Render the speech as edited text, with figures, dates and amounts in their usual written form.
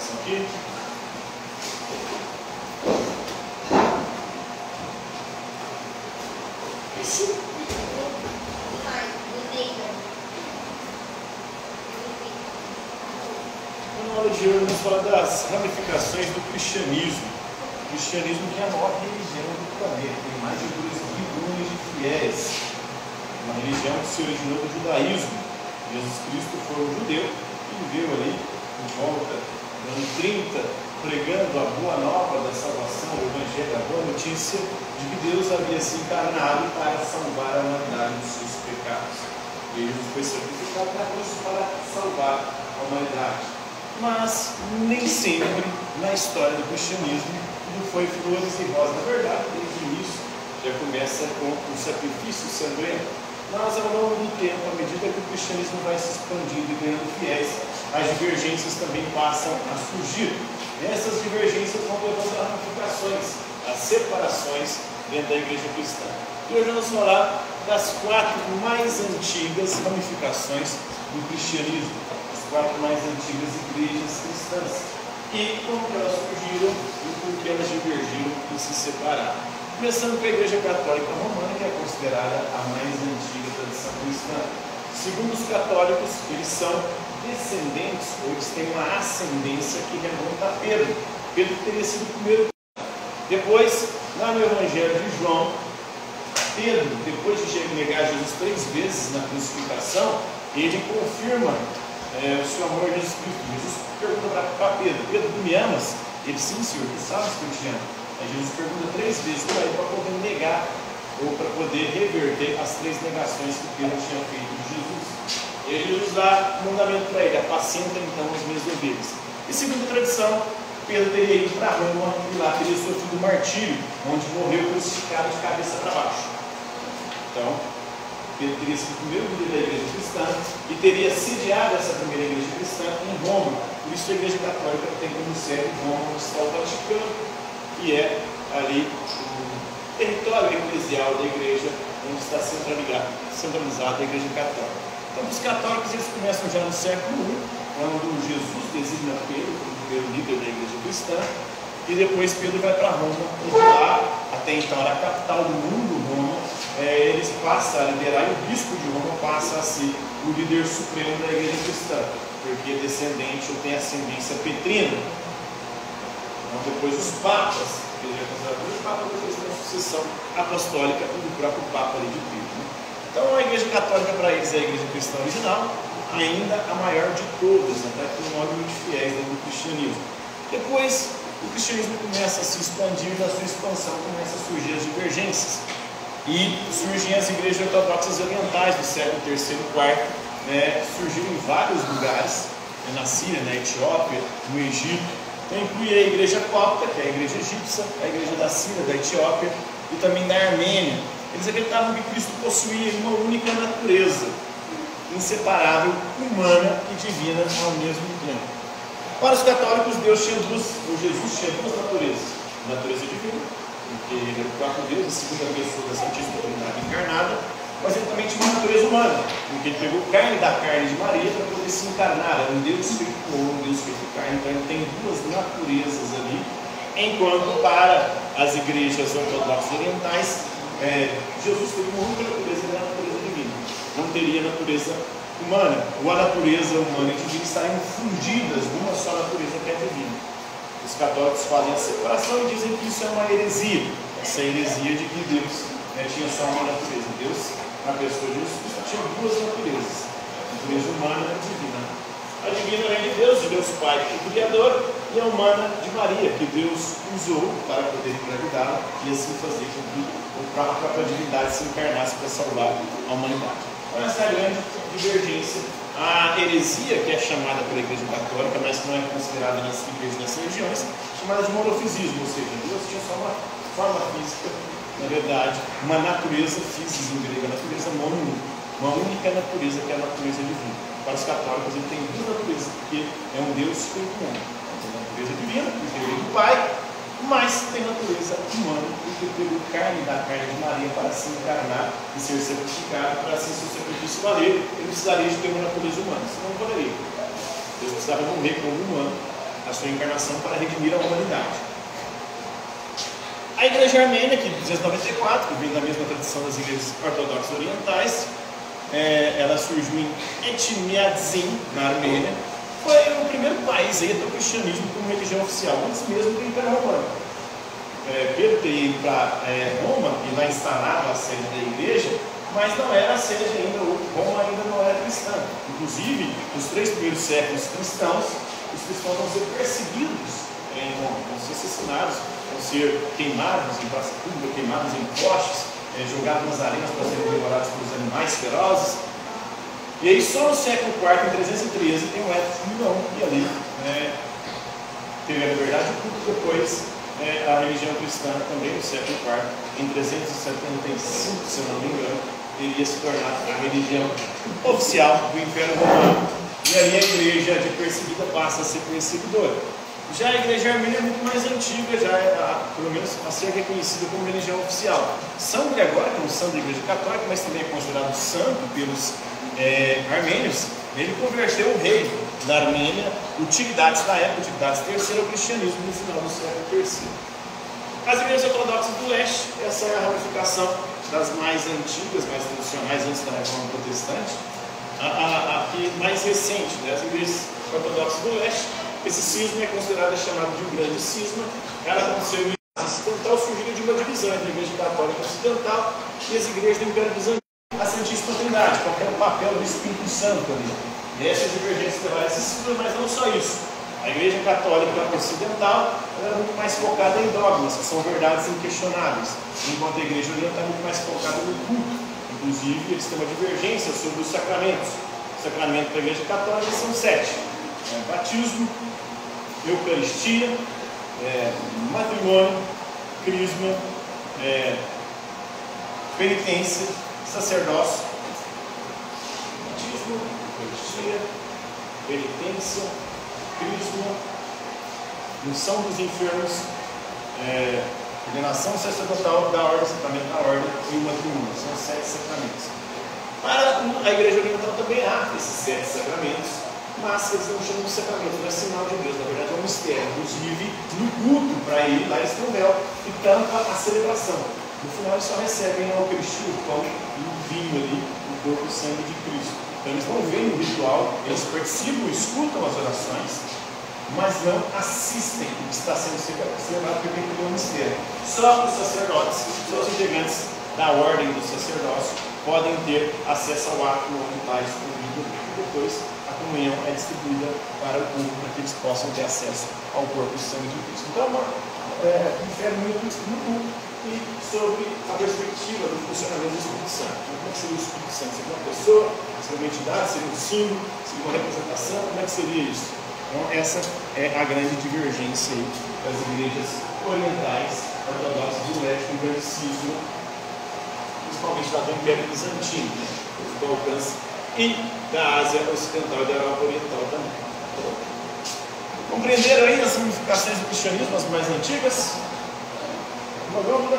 informação aqui. Na aula de hoje vamos falar das ramificações do cristianismo. O cristianismo que é a maior religião do planeta, tem mais de 2 bilhões de fiéis. Uma religião que se originou do judaísmo. Jesus Cristo foi um judeu que viveu ali em volta dos anos 30, pregando a boa nova da salvação, o evangelho, a boa notícia de que Deus havia se encarnado para salvar a humanidade dos seus pecados. E Jesus foi sacrificado na cruz para salvar a humanidade. Mas nem sempre na história do cristianismo tudo foi flores e rosas. Na verdade, desde o início já começa com um sacrifício sangrento. Mas ao longo do tempo, à medida que o cristianismo vai se expandindo e ganhando fiéis, as divergências também passam a surgir. E essas divergências vão levando a ramificações, a separações dentro da igreja cristã. E hoje vamos falar das 4 mais antigas ramificações do cristianismo. 4 mais antigas igrejas cristãs, e como que elas surgiram e por que elas divergiram e se separaram. Começando com a Igreja Católica Romana, que é considerada a mais antiga tradição cristã. Segundo os católicos, eles são descendentes, ou eles têm uma ascendência que remonta a Pedro. Pedro teria sido o primeiro. Depois, lá no Evangelho de João, Pedro, depois de negar Jesus 3 vezes na crucificação, ele confirma o seu amor a Jesus Cristo. Jesus pergunta para Pedro: Pedro, tu me amas? Ele: sim, Senhor, tu sabes que eu te amo. Aí Jesus pergunta 3 vezes para ele, para poder negar ou para poder reverter as 3 negações que Pedro tinha feito de Jesus. E aí Jesus dá um mandamento para ele: apacenta então as minhas ovelhas. E segundo a tradição, Pedro teria ido para Roma e lá teria sofrido o martírio, onde morreu crucificado de cabeça para baixo. Então, Pedro teria sido o primeiro líder da igreja cristã e teria sediado essa primeira igreja cristã em Roma. Por isso a igreja católica tem como sede Roma, onde está o Vaticano, e é ali o território eclesial da igreja, onde está centralizada a igreja católica. Então os católicos eles começam já no século I, quando Jesus designa Pedro como o primeiro líder da igreja cristã, e depois Pedro vai para Roma, onde lá, até então era a capital do mundo, Roma, eles passam a liderar, e o bispo de Roma passa a ser o líder supremo da igreja cristã, porque é descendente ou tem ascendência petrina. Então depois os papas, que ele é considerado os papas, eles têm a sucessão apostólica do próprio Papa ali de Pedro, né? Então a igreja católica para eles é a igreja cristã original, ainda a maior de todas, até que o número de fiéis dentro do cristianismo. Depois o cristianismo começa a se expandir, na sua expansão começa a surgir as divergências. E surgem as igrejas ortodoxas orientais do século III e IV, surgiram em vários lugares, na Síria, na Etiópia, no Egito. Então inclui a igreja copta, que é a igreja egípcia, a igreja da Síria, da Etiópia e também da Armênia. Eles acreditavam que Cristo possuía uma única natureza, inseparável, humana e divina ao mesmo tempo. Para os católicos, Jesus tinha 2 naturezas: a natureza divina, porque ele era o próprio Deus, a segunda pessoa da Santíssima Trindade encarnada, mas ele também tinha uma natureza humana, porque ele pegou carne da carne de Maria para poder se encarnar. Era um Deus feito homem, um Deus feito carne. Então ele tem 2 naturezas ali, enquanto para as igrejas ortodoxas orientais, Jesus teve uma única natureza, que era a natureza divina, não teria natureza humana, ou a natureza humana e divina estariam fundidas numa só natureza que é divina. Os católicos fazem a separação e dizem que isso é uma heresia, essa heresia de que Deus tinha só uma natureza. Deus, na pessoa de Jesus Cristo, tinha 2 naturezas, a natureza humana e divina. A divina é de Deus Pai, que é o Criador, e a humana de Maria, que Deus usou para poder engravidá-la e assim fazer com que a própria divindade se encarnasse para salvar a humanidade. Então essa é a grande divergência. A heresia, que é chamada pela Igreja Católica, mas que não é considerada nas igrejas das religiões, chamada de monofisismo, ou seja, Deus tinha só uma forma física, na verdade, uma natureza, physis em grego, a natureza mono, uma única natureza, que é a natureza divina. Para os católicos, ele tem 2 naturezas, porque é um Deus feito homem. Tem a natureza divina, que veio do Pai, mas tem natureza humana, porque pegou carne da carne de Maria para se encarnar e ser sacrificado, para assim seu sacrifício valer. Ele precisaria de ter uma natureza humana, senão não poderia. Deus precisava morrer como humano, a sua encarnação para redimir a humanidade. A Igreja Armênia, que em 294, que vem da mesma tradição das igrejas ortodoxas orientais, ela surgiu em Etimiadzin, na Armênia, foi o primeiro país aí do cristianismo como religião oficial, antes mesmo do Império Romano. Pedro teria ido para Roma e lá instalava a sede da igreja, mas não era a sede ainda, Roma ainda não era cristã. Inclusive, nos 3 primeiros séculos cristãos, os cristãos vão ser perseguidos em Roma, vão ser assassinados, vão ser queimados em praça pública, queimados em postes, jogados nas arenas para serem devorados pelos animais ferozes. E aí só no século IV, em 313, tem o Édito de Milão, e ali teve a liberdade de culto. Depois a religião cristã, também no século IV, em 375, se eu não me engano, iria se tornar a religião oficial do Império Romano. E aí a igreja de perseguida passa a ser perseguidora. Já a igreja armênia é muito mais antiga, já pelo menos a ser reconhecida como religião oficial. São Gregório, que é um santo da igreja católica, mas também é considerado santo pelos armênios, ele converteu o rei da Armênia, Utilidades da época, Utilidades III, ao cristianismo no final do século III. As igrejas ortodoxas do leste, essa é a ramificação das mais antigas, mais tradicionais, antes da reforma protestante. A mais recente, né? As igrejas ortodoxas do leste, esse cisma é considerado, chamado de um grande cisma. Ela aconteceu em ocidental, surgiu de uma divisão entre a igreja católica ocidental e as igrejas do Império Bizantino. A Santíssima Trindade, qual era o papel do Espírito Santo ali. E essa divergência levar esse cisma, mas não só isso. A igreja católica ocidental era muito mais focada em dogmas, que são verdades inquestionáveis, enquanto a igreja oriental é muito mais focada no culto. Inclusive, eles têm uma divergência sobre os sacramentos. Os sacramentos da igreja católica são 7. Batismo, Eucaristia, matrimônio, crisma, penitência, sacerdócio. Batismo, Eucaristia, penitência, crisma, unção dos enfermos, ordenação sacerdotal da ordem, sacramento da ordem e o matrimônio. São 7 sacramentos. Para a igreja oriental também há esses 7 sacramentos, mas eles não chamam de sacramento, não é sinal de Deus, na verdade é um mistério. Inclusive, no culto, para ir lá eles têm um véu e tampa a celebração. No final eles só recebem a Eucaristia, o pão e o vinho ali, o corpo e sangue de Cristo. Então eles não veem o ritual, eles participam, escutam as orações, mas não assistem o que está sendo celebrado, porque é um mistério. Só os sacerdotes, só os integrantes da ordem do sacerdócio podem ter acesso ao ato onde está escondido. Depois a comunhão é distribuída para o povo, para que eles possam ter acesso ao corpo e sangue de Cristo. Então, difere muito no culto e sobre a perspectiva do funcionamento do Espírito Santo. Como é que seria o Espírito Santo? Seria uma pessoa? Seria uma entidade? Seria um símbolo? Seria uma representação? Como é que seria isso? Então, essa é a grande divergência aí das igrejas orientais, ortodoxas do leste, do grande cisma, principalmente lá do Império Bizantino, do alcance, e da Ásia Ocidental e da Europa Oriental também. Compreenderam aí as ramificações do cristianismo, as mais antigas? Uma dúvida?